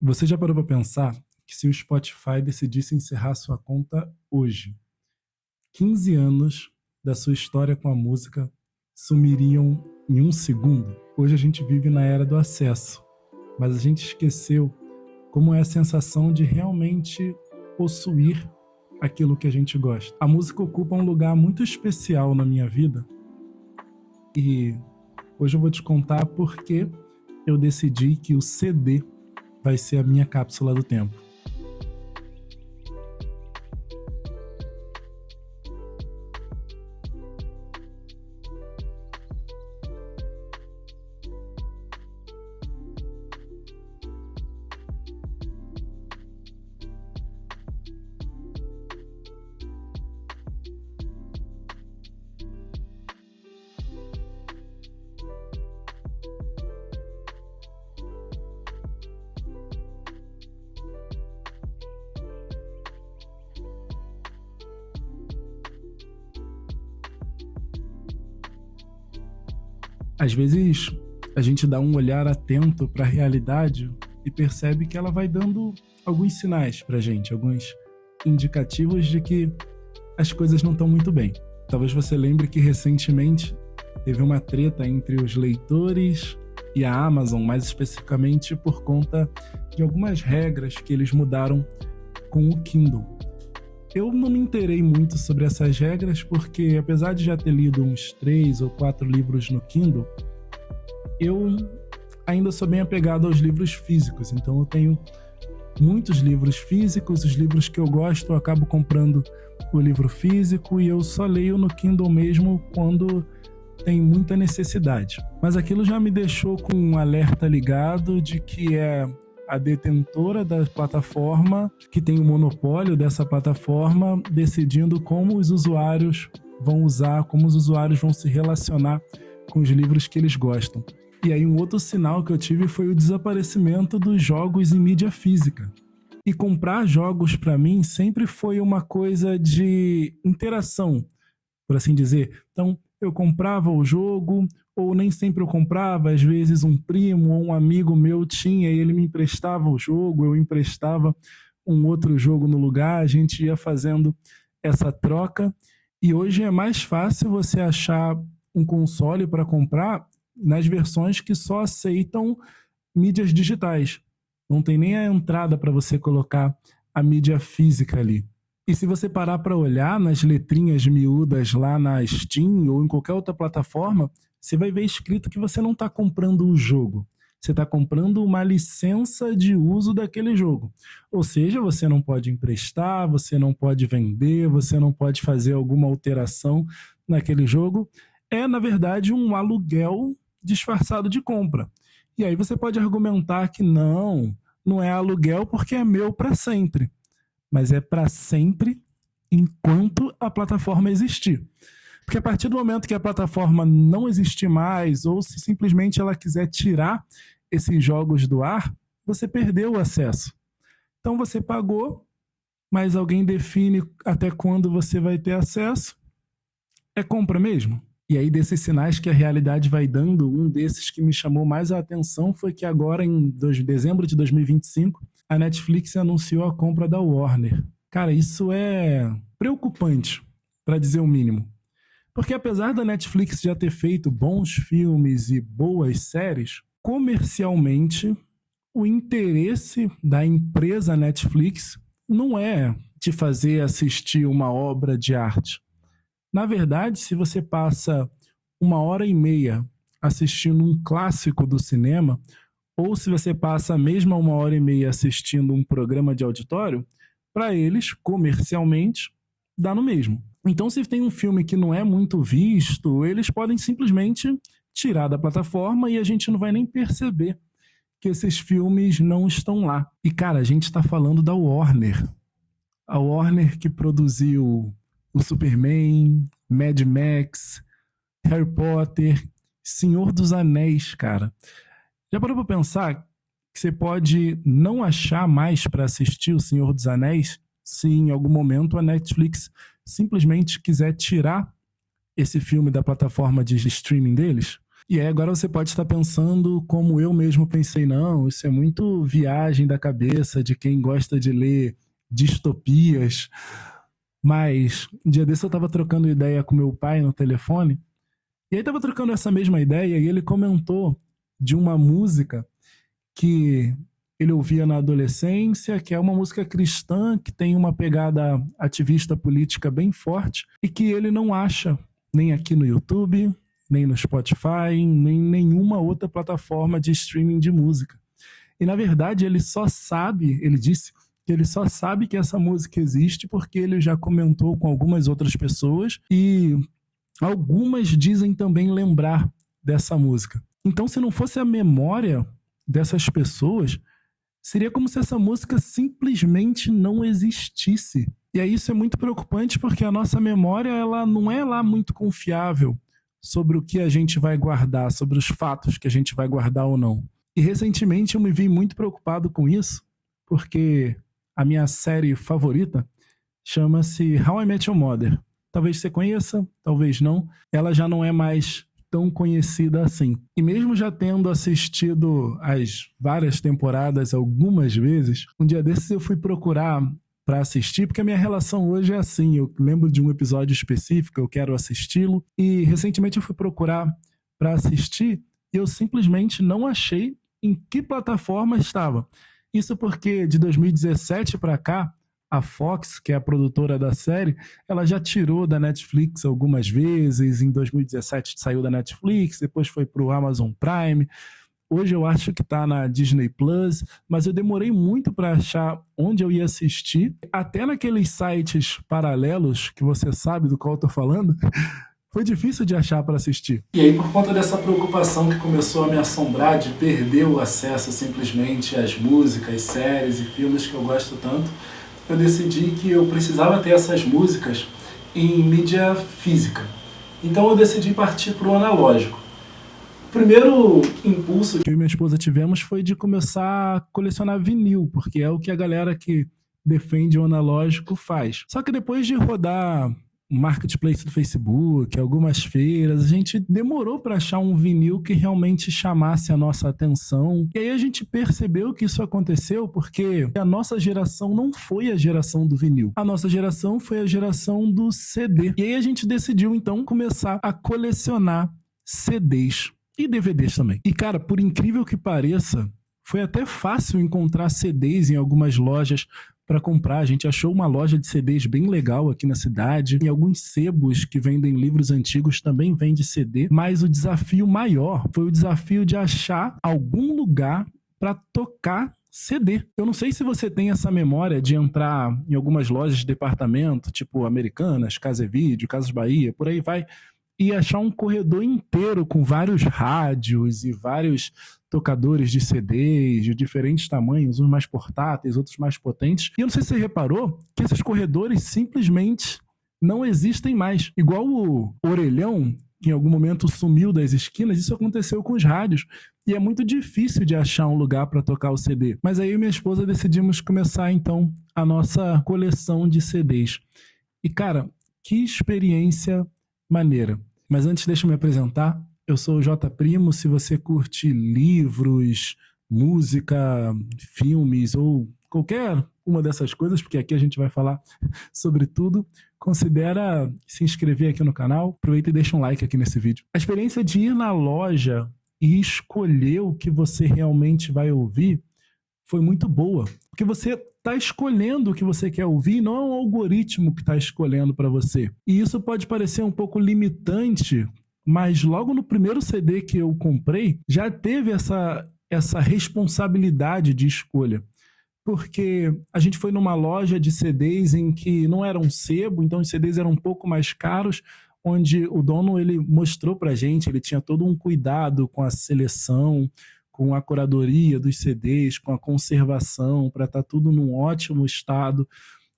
Você já parou para pensar que se o Spotify decidisse encerrar sua conta hoje, 15 anos da sua história com a música sumiriam em um segundo? Hoje a gente vive na era do acesso, mas a gente esqueceu como é a sensação de realmente possuir aquilo que a gente gosta. A música ocupa um lugar muito especial na minha vida e hoje eu vou te contar por que eu decidi que o CD vai ser a minha cápsula do tempo. Às vezes a gente dá um olhar atento para a realidade e percebe que ela vai dando alguns sinais para a gente, alguns indicativos de que as coisas não estão muito bem. Talvez você lembre que recentemente teve uma treta entre os leitores e a Amazon, mais especificamente por conta de algumas regras que eles mudaram com o Kindle. Eu não me inteirei muito sobre essas regras porque, apesar de já ter lido uns 3 ou 4 livros no Kindle, eu ainda sou bem apegado aos livros físicos. Então eu tenho muitos livros físicos, os livros que eu gosto eu acabo comprando o livro físico e eu só leio no Kindle mesmo quando tem muita necessidade. Mas aquilo já me deixou com um alerta ligado de que é a detentora da plataforma, que tem o monopólio dessa plataforma, decidindo como os usuários vão usar, como os usuários vão se relacionar com os livros que eles gostam. E aí um outro sinal que eu tive foi o desaparecimento dos jogos em mídia física. E comprar jogos para mim sempre foi uma coisa de interação, por assim dizer. Então eu comprava o jogo, ou nem sempre eu comprava, às vezes um primo ou um amigo meu tinha e ele me emprestava o jogo, eu emprestava um outro jogo no lugar, a gente ia fazendo essa troca. E hoje é mais fácil você achar um console para comprar nas versões que só aceitam mídias digitais. Não tem nem a entrada para você colocar a mídia física ali. E se você parar para olhar nas letrinhas miúdas lá na Steam ou em qualquer outra plataforma, você vai ver escrito que você não está comprando o jogo. Você está comprando uma licença de uso daquele jogo. Ou seja, você não pode emprestar, você não pode vender, você não pode fazer alguma alteração naquele jogo. É, na verdade, um aluguel disfarçado de compra. E aí você pode argumentar que não é aluguel porque é meu para sempre. Mas é para sempre enquanto a plataforma existir. Porque a partir do momento que a plataforma não existir mais, ou se simplesmente ela quiser tirar esses jogos do ar, você perdeu o acesso. Então você pagou, mas alguém define até quando você vai ter acesso. É compra mesmo? E aí, desses sinais que a realidade vai dando, um desses que me chamou mais a atenção foi que agora, em dezembro de 2025, a Netflix anunciou a compra da Warner. Cara, isso é preocupante, para dizer o mínimo. Porque apesar da Netflix já ter feito bons filmes e boas séries, comercialmente, o interesse da empresa Netflix não é te fazer assistir uma obra de arte. Na verdade, se você passa 1h30 assistindo um clássico do cinema, ou se você passa a mesma 1h30 assistindo um programa de auditório, para eles, comercialmente, dá no mesmo. Então, se tem um filme que não é muito visto, eles podem simplesmente tirar da plataforma e a gente não vai nem perceber que esses filmes não estão lá. E, cara, a gente está falando da Warner. A Warner que produziu o Superman, Mad Max, Harry Potter, Senhor dos Anéis, cara. Já parou pra pensar que você pode não achar mais para assistir o Senhor dos Anéis se em algum momento a Netflix simplesmente quiser tirar esse filme da plataforma de streaming deles? E aí agora você pode estar pensando como eu mesmo pensei, não, isso é muito viagem da cabeça de quem gosta de ler distopias. Mas um dia desse eu estava trocando ideia com meu pai no telefone, e aí estava trocando essa mesma ideia e ele comentou de uma música que ele ouvia na adolescência, que é uma música cristã, que tem uma pegada ativista política bem forte, e que ele não acha nem aqui no YouTube, nem no Spotify, nem nenhuma outra plataforma de streaming de música. E na verdade ele só sabe, ele disse que ele só sabe que essa música existe porque ele já comentou com algumas outras pessoas e algumas dizem também lembrar dessa música. Então, se não fosse a memória dessas pessoas, seria como se essa música simplesmente não existisse. E aí isso é muito preocupante porque a nossa memória ela não é lá muito confiável sobre o que a gente vai guardar, sobre os fatos que a gente vai guardar ou não. E recentemente eu me vi muito preocupado com isso, porque a minha série favorita chama-se How I Met Your Mother. Talvez você conheça, talvez não. Ela já não é mais tão conhecida assim. E mesmo já tendo assistido as várias temporadas algumas vezes, um dia desses eu fui procurar para assistir, porque a minha relação hoje é assim, eu lembro de um episódio específico, eu quero assisti-lo, e recentemente eu fui procurar para assistir e eu simplesmente não achei em que plataforma estava. Isso porque de 2017 para cá, a Fox, que é a produtora da série, ela já tirou da Netflix algumas vezes. Em 2017 saiu da Netflix, depois foi para o Amazon Prime. Hoje eu acho que está na Disney Plus, mas eu demorei muito para achar onde eu ia assistir. Até naqueles sites paralelos, que você sabe do qual eu estou falando, foi difícil de achar para assistir. E aí, por conta dessa preocupação que começou a me assombrar de perder o acesso simplesmente às músicas, séries e filmes que eu gosto tanto, eu decidi que eu precisava ter essas músicas em mídia física. Então eu decidi partir para o analógico. O primeiro impulso que eu e minha esposa tivemos foi de começar a colecionar vinil, porque é o que a galera que defende o analógico faz. Só que depois de rodar o marketplace do Facebook, algumas feiras, a gente demorou para achar um vinil que realmente chamasse a nossa atenção. E aí a gente percebeu que isso aconteceu porque a nossa geração não foi a geração do vinil. A nossa geração foi a geração do CD. E aí a gente decidiu então começar a colecionar CDs e DVDs também. E cara, por incrível que pareça, foi até fácil encontrar CDs em algumas lojas para comprar. A gente achou uma loja de CDs bem legal aqui na cidade. E alguns sebos que vendem livros antigos também vendem CD. Mas o desafio maior foi o desafio de achar algum lugar para tocar CD. Eu não sei se você tem essa memória de entrar em algumas lojas de departamento, tipo Americanas, Casa e Vídeo, Casas Bahia, por aí vai, e achar um corredor inteiro com vários rádios e vários tocadores de CDs de diferentes tamanhos, uns mais portáteis, outros mais potentes. E eu não sei se você reparou que esses corredores simplesmente não existem mais. Igual o orelhão, que em algum momento sumiu das esquinas, isso aconteceu com os rádios. E é muito difícil de achar um lugar para tocar o CD. Mas aí eu e minha esposa decidimos começar, então, a nossa coleção de CDs. E, cara, que experiência maneira. Mas antes, deixa eu me apresentar. Eu sou o J Primo. Se você curte livros, música, filmes ou qualquer uma dessas coisas, porque aqui a gente vai falar sobre tudo, considera se inscrever aqui no canal. Aproveita e deixa um like aqui nesse vídeo. A experiência de ir na loja e escolher o que você realmente vai ouvir foi muito boa. Porque você está escolhendo o que você quer ouvir, não é um algoritmo que está escolhendo para você. E isso pode parecer um pouco limitante, mas logo no primeiro CD que eu comprei, já teve essa responsabilidade de escolha. Porque a gente foi numa loja de CDs em que não era um sebo, então os CDs eram um pouco mais caros, onde o dono ele mostrou pra gente, ele tinha todo um cuidado com a seleção, com a curadoria dos CDs, com a conservação, para estar tudo num ótimo estado,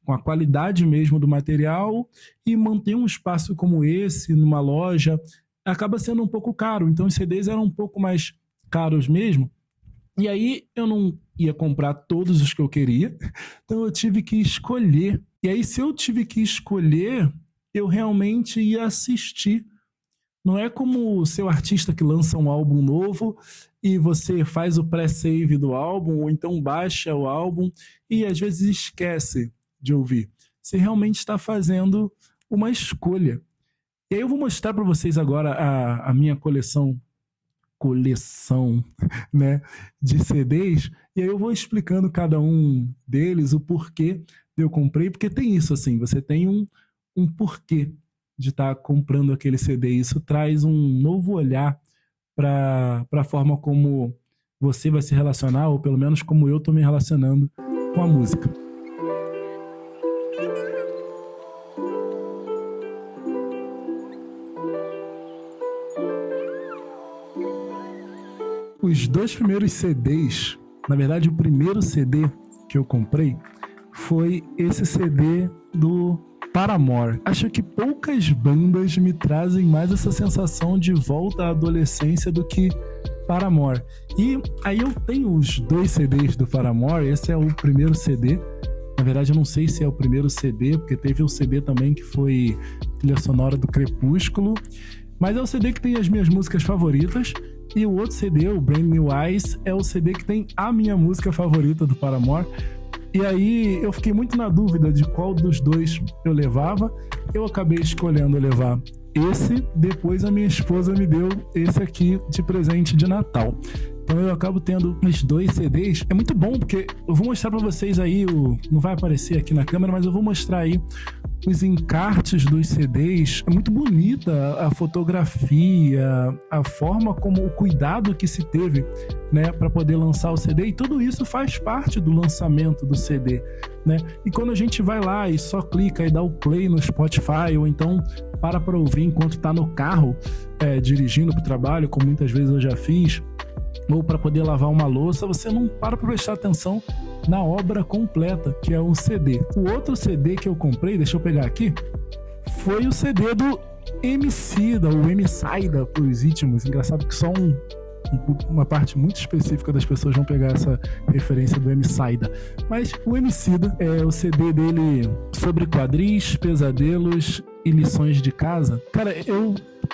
com a qualidade mesmo do material, e manter um espaço como esse numa loja acaba sendo um pouco caro. Então os CDs eram um pouco mais caros mesmo, e aí eu não ia comprar todos os que eu queria, então eu tive que escolher. E aí se eu tive que escolher, eu realmente ia assistir Não é como o seu artista que lança um álbum novo e você faz o pré-save do álbum, ou então baixa o álbum e às vezes esquece de ouvir. Você realmente está fazendo uma escolha. E aí eu vou mostrar para vocês agora a minha coleção, né, de CDs, e aí eu vou explicando cada um deles, o porquê eu comprei, porque tem isso, assim, você tem um porquê de estar comprando aquele CD, isso traz um novo olhar para a forma como você vai se relacionar, ou pelo menos como eu estou me relacionando com a música. Os dois primeiros CDs, na verdade o primeiro CD que eu comprei foi esse CD do Paramore. Acho que poucas bandas me trazem mais essa sensação de volta à adolescência do que Paramore. E aí eu tenho os dois CDs do Paramore, esse é o primeiro CD. Na verdade eu não sei se é o primeiro CD, porque teve um CD também que foi trilha sonora do Crepúsculo, mas é o CD que tem as minhas músicas favoritas. E o outro CD, o Brand New Eyes, é o CD que tem a minha música favorita do Paramore. E aí eu fiquei muito na dúvida de qual dos dois eu levava. Eu acabei escolhendo levar esse, depois a minha esposa me deu esse aqui de presente de Natal. Então eu acabo tendo os dois CDs. É muito bom porque eu vou mostrar pra vocês aí, não vai aparecer aqui na câmera, mas eu vou mostrar aí os encartes dos CDs. É muito bonita a fotografia, a forma como o cuidado que se teve, né, para poder lançar o CD, e tudo isso faz parte do lançamento do CD, né? E quando a gente vai lá e só clica e dá o play no Spotify, ou então para ouvir enquanto está no carro, dirigindo para o trabalho, como muitas vezes eu já fiz, ou para poder lavar uma louça, você não para prestar atenção na obra completa, que é um CD. O outro CD que eu comprei, deixa eu pegar aqui, foi o CD do Emicida, o Emicida para os íntimos. Engraçado que só uma parte muito específica das pessoas vão pegar essa referência do Emicida. Mas o Emicida é o CD dele sobre quadris, pesadelos e lições de casa. Cara,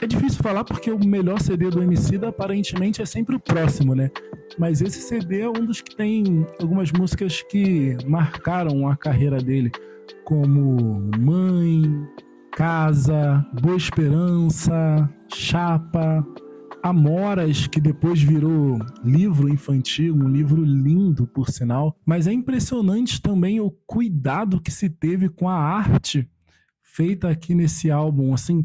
é difícil falar porque o melhor CD do Emicida aparentemente é sempre o próximo, né? Mas esse CD é um dos que tem algumas músicas que marcaram a carreira dele, como Mãe, Casa, Boa Esperança, Chapa, Amoras, que depois virou livro infantil, um livro lindo, por sinal. Mas é impressionante também o cuidado que se teve com a arte feita aqui nesse álbum. Assim,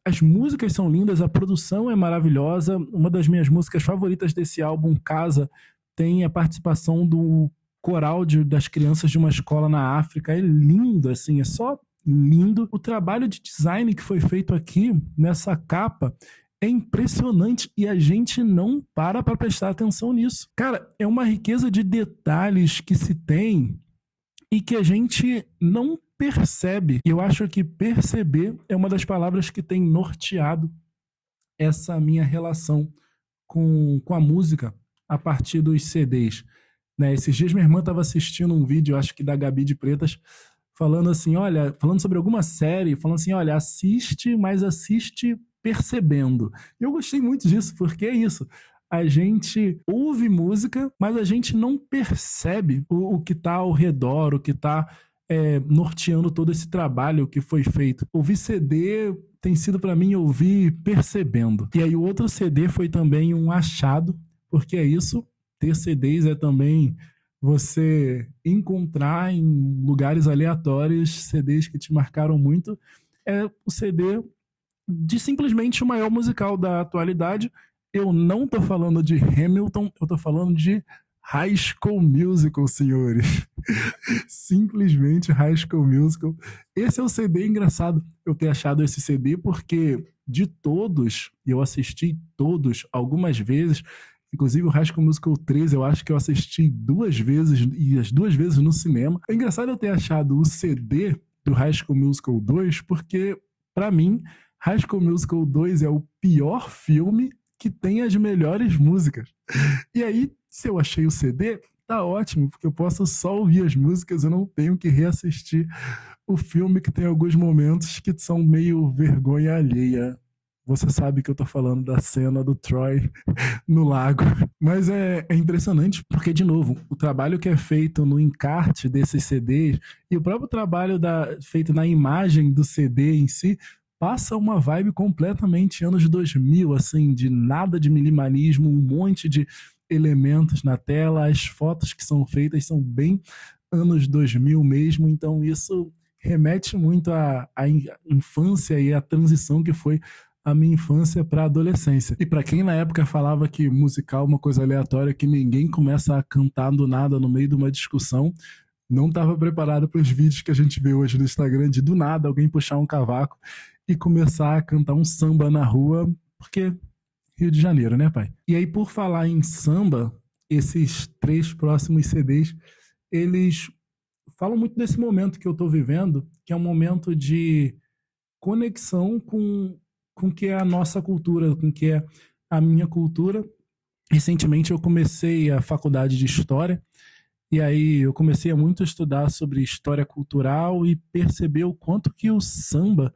as músicas são lindas, a produção é maravilhosa. Uma das minhas músicas favoritas desse álbum, Casa, tem a participação do coral das crianças de uma escola na África. É lindo, assim, é só lindo. O trabalho de design que foi feito aqui nessa capa é impressionante e a gente não para prestar atenção nisso. Cara, é uma riqueza de detalhes que se tem e que a gente não percebe. Eu acho que perceber é uma das palavras que tem norteado essa minha relação com a música a partir dos CDs. Né? Esses dias minha irmã estava assistindo um vídeo, acho que da Gabi de Pretas, falando assim, olha, falando sobre alguma série, falando assim, olha, assiste, mas assiste percebendo. E eu gostei muito disso, porque é isso. A gente ouve música, mas a gente não percebe o que está ao redor, o que está norteando todo esse trabalho que foi feito. Ouvir CD tem sido para mim ouvir percebendo. E aí o outro CD foi também um achado, porque é isso, ter CDs é também você encontrar em lugares aleatórios CDs que te marcaram muito. É o CD de simplesmente o maior musical da atualidade. Eu não tô falando de Hamilton, eu tô falando de High School Musical, senhores. Simplesmente High School Musical. Esse é um CD engraçado eu ter achado esse CD, porque de todos, e eu assisti todos algumas vezes, inclusive o High School Musical 3, eu acho que eu assisti 2 vezes, e as 2 vezes no cinema. É engraçado eu ter achado o CD do High School Musical 2, porque, pra mim, High School Musical 2 é o pior filme que tem as melhores músicas. E aí, se eu achei o CD, tá ótimo, porque eu posso só ouvir as músicas, eu não tenho que reassistir o filme, que tem alguns momentos que são meio vergonha alheia você sabe que eu tô falando da cena do Troy no lago. Mas é impressionante porque, de novo, o trabalho que é feito no encarte desses CDs e o próprio trabalho feito na imagem do CD em si passa uma vibe completamente anos 2000, assim, de nada de minimalismo, um monte de elementos na tela, as fotos que são feitas são bem anos 2000 mesmo, então isso remete muito à infância e à transição que foi a minha infância para a adolescência. E para quem na época falava que musical é uma coisa aleatória, que ninguém começa a cantar do nada no meio de uma discussão, não estava preparado para os vídeos que a gente vê hoje no Instagram de do nada alguém puxar um cavaco e começar a cantar um samba na rua, porque Rio de Janeiro, né, pai? E aí, por falar em samba, esses 3 próximos CDs, eles falam muito desse momento que eu tô vivendo, que é um momento de conexão com o que é a nossa cultura, com o que é a minha cultura. Recentemente eu comecei a faculdade de História, e aí eu comecei a muito estudar sobre história cultural e perceber o quanto que o samba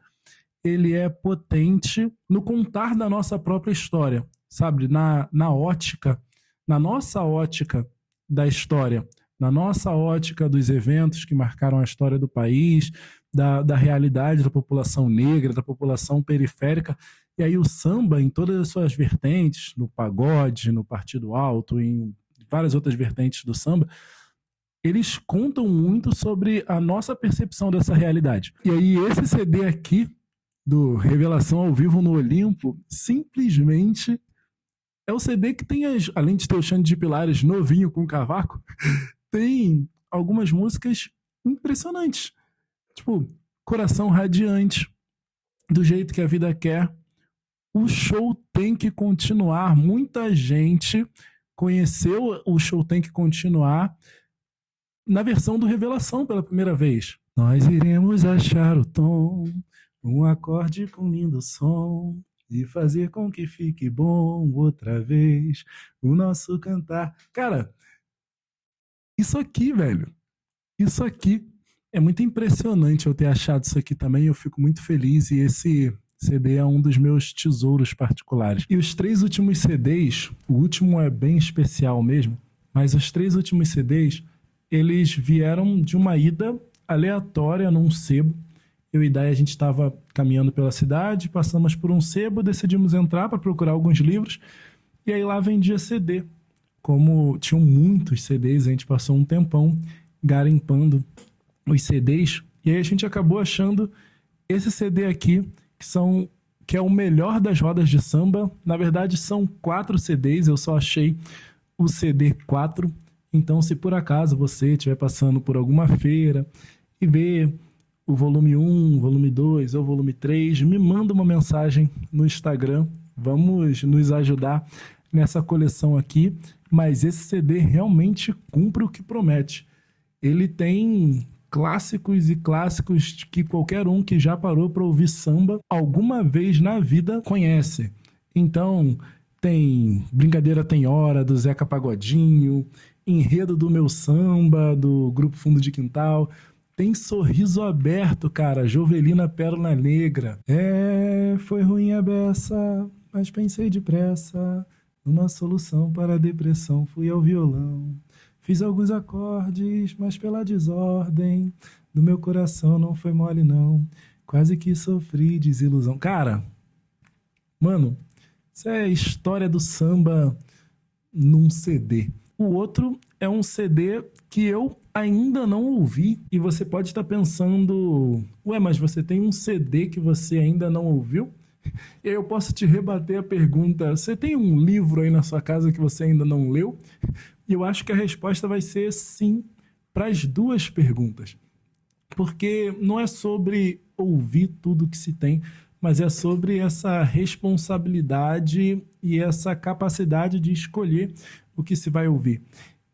ele é potente no contar da nossa própria história, sabe? Na ótica, na nossa ótica da história, na nossa ótica dos eventos que marcaram a história do país, da realidade da população negra, da população periférica. E aí o samba, em todas as suas vertentes, no pagode, no partido alto, em várias outras vertentes do samba, eles contam muito sobre a nossa percepção dessa realidade. E aí esse CD aqui, do Revelação ao Vivo no Olimpo, simplesmente é o CD que tem, além de ter o Xande de Pilares novinho com cavaco, tem algumas músicas impressionantes. Tipo, Coração Radiante, Do Jeito que a Vida Quer, O Show Tem que Continuar. Muita gente conheceu O Show Tem que Continuar na versão do Revelação pela primeira vez. Nós iremos achar o tom, um acorde com lindo som, e fazer com que fique bom outra vez o nosso cantar. Cara, isso aqui, velho, isso aqui é muito impressionante eu ter achado isso aqui também. Eu fico muito feliz e esse CD é um dos meus tesouros particulares. E os 3 últimos CDs, o último é bem especial mesmo, mas os 3 últimos CDs, eles vieram de uma ida aleatória num sebo. Eu e Dai, a gente estava caminhando pela cidade, passamos por um sebo, decidimos entrar para procurar alguns livros, e aí lá vendia CD. Como tinham muitos CDs, a gente passou um tempão garimpando os CDs, e aí a gente acabou achando esse CD aqui, que é o melhor das rodas de samba. Na verdade, são 4 CDs, eu só achei o CD 4, então se por acaso você estiver passando por alguma feira e ver o volume 1, volume 2 ou volume 3, me manda uma mensagem no Instagram, vamos nos ajudar nessa coleção aqui, mas esse CD realmente cumpre o que promete. Ele tem clássicos e clássicos que qualquer um que já parou para ouvir samba alguma vez na vida conhece. Então, tem Brincadeira Tem Hora, do Zeca Pagodinho, Enredo do Meu Samba, do Grupo Fundo de Quintal. Tem Sorriso Aberto, cara, Jovelina Pérola Negra. Foi ruim a beça, mas pensei depressa numa solução para a depressão. Fui ao violão, fiz alguns acordes, mas pela desordem do meu coração não foi mole não. Quase que sofri desilusão. Cara, mano, isso é a história do samba num CD. O outro é um CD que eu ainda não ouvi, e você pode estar pensando, ué, mas você tem um CD que você ainda não ouviu? E aí eu posso te rebater a pergunta, você tem um livro aí na sua casa que você ainda não leu? E eu acho que a resposta vai ser sim para as 2 perguntas. Porque não é sobre ouvir tudo que se tem, mas é sobre essa responsabilidade e essa capacidade de escolher o que se vai ouvir.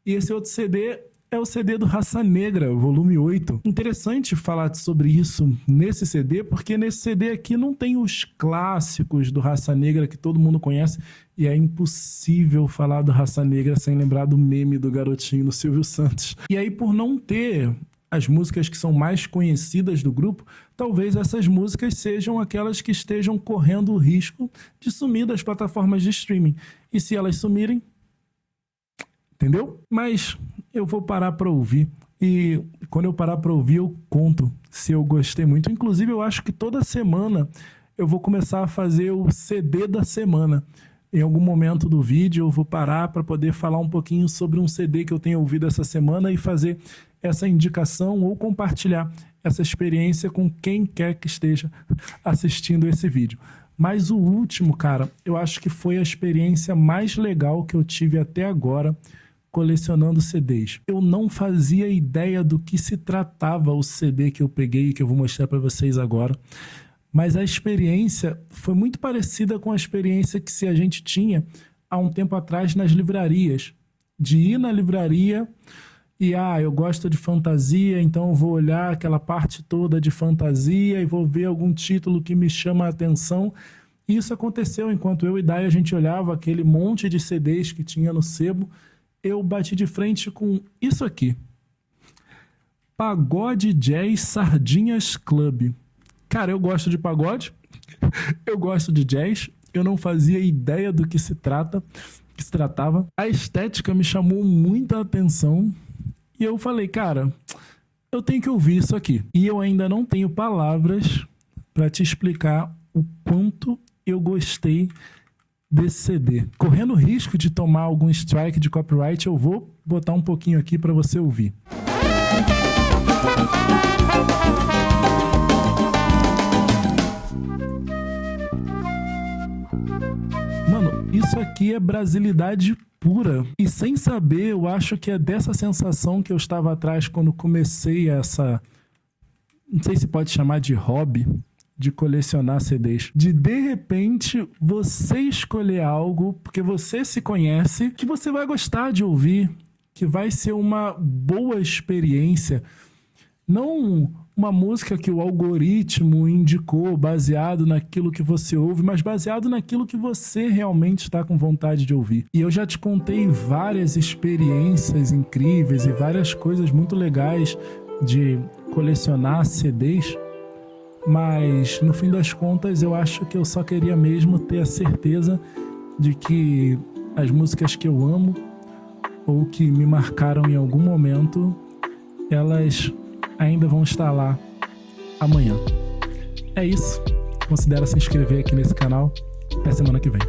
E esse outro CD é o CD do Raça Negra, volume 8. Interessante falar sobre isso nesse CD, porque nesse CD aqui não tem os clássicos do Raça Negra que todo mundo conhece, e é impossível falar do Raça Negra sem lembrar do meme do garotinho do Silvio Santos. E aí, por não ter as músicas que são mais conhecidas do grupo, talvez essas músicas sejam aquelas que estejam correndo o risco de sumir das plataformas de streaming. E se elas sumirem, entendeu? Mas eu vou parar para ouvir. E quando eu parar para ouvir, eu conto se eu gostei muito. Inclusive, eu acho que toda semana eu vou começar a fazer o CD da semana. Em algum momento do vídeo eu vou parar para poder falar um pouquinho sobre um CD que eu tenho ouvido essa semana e fazer essa indicação ou compartilhar essa experiência com quem quer que esteja assistindo esse vídeo. Mas o último, cara, eu acho que foi a experiência mais legal que eu tive até agora colecionando CDs. Eu não fazia ideia do que se tratava o CD que eu peguei e que eu vou mostrar para vocês agora. Mas a experiência foi muito parecida com a experiência que a gente tinha há um tempo atrás nas livrarias. De ir na livraria e, eu gosto de fantasia, então eu vou olhar aquela parte toda de fantasia e vou ver algum título que me chama a atenção. E isso aconteceu enquanto eu e Dai a gente olhava aquele monte de CDs que tinha no sebo. Eu bati de frente com isso aqui. Pagode Jazz Sardinhas Club. Cara, eu gosto de pagode, eu gosto de jazz, eu não fazia ideia do que se tratava. A estética me chamou muita atenção e eu falei, cara, eu tenho que ouvir isso aqui. E eu ainda não tenho palavras para te explicar o quanto eu gostei desse CD. Correndo o risco de tomar algum strike de copyright, eu vou botar um pouquinho aqui para você ouvir. Mano, isso aqui é brasilidade pura. E sem saber, eu acho que é dessa sensação que eu estava atrás quando comecei essa... Não sei se pode chamar de hobby, de colecionar CDs. De repente, você escolher algo, porque você se conhece, que você vai gostar de ouvir, que vai ser uma boa experiência. Não uma música que o algoritmo indicou baseado naquilo que você ouve, mas baseado naquilo que você realmente está com vontade de ouvir. E eu já te contei várias experiências incríveis e várias coisas muito legais de colecionar CDs, mas no fim das contas eu acho que eu só queria mesmo ter a certeza de que as músicas que eu amo ou que me marcaram em algum momento, elas ainda vão estar lá amanhã. É isso. Considera se inscrever aqui nesse canal. Até semana que vem.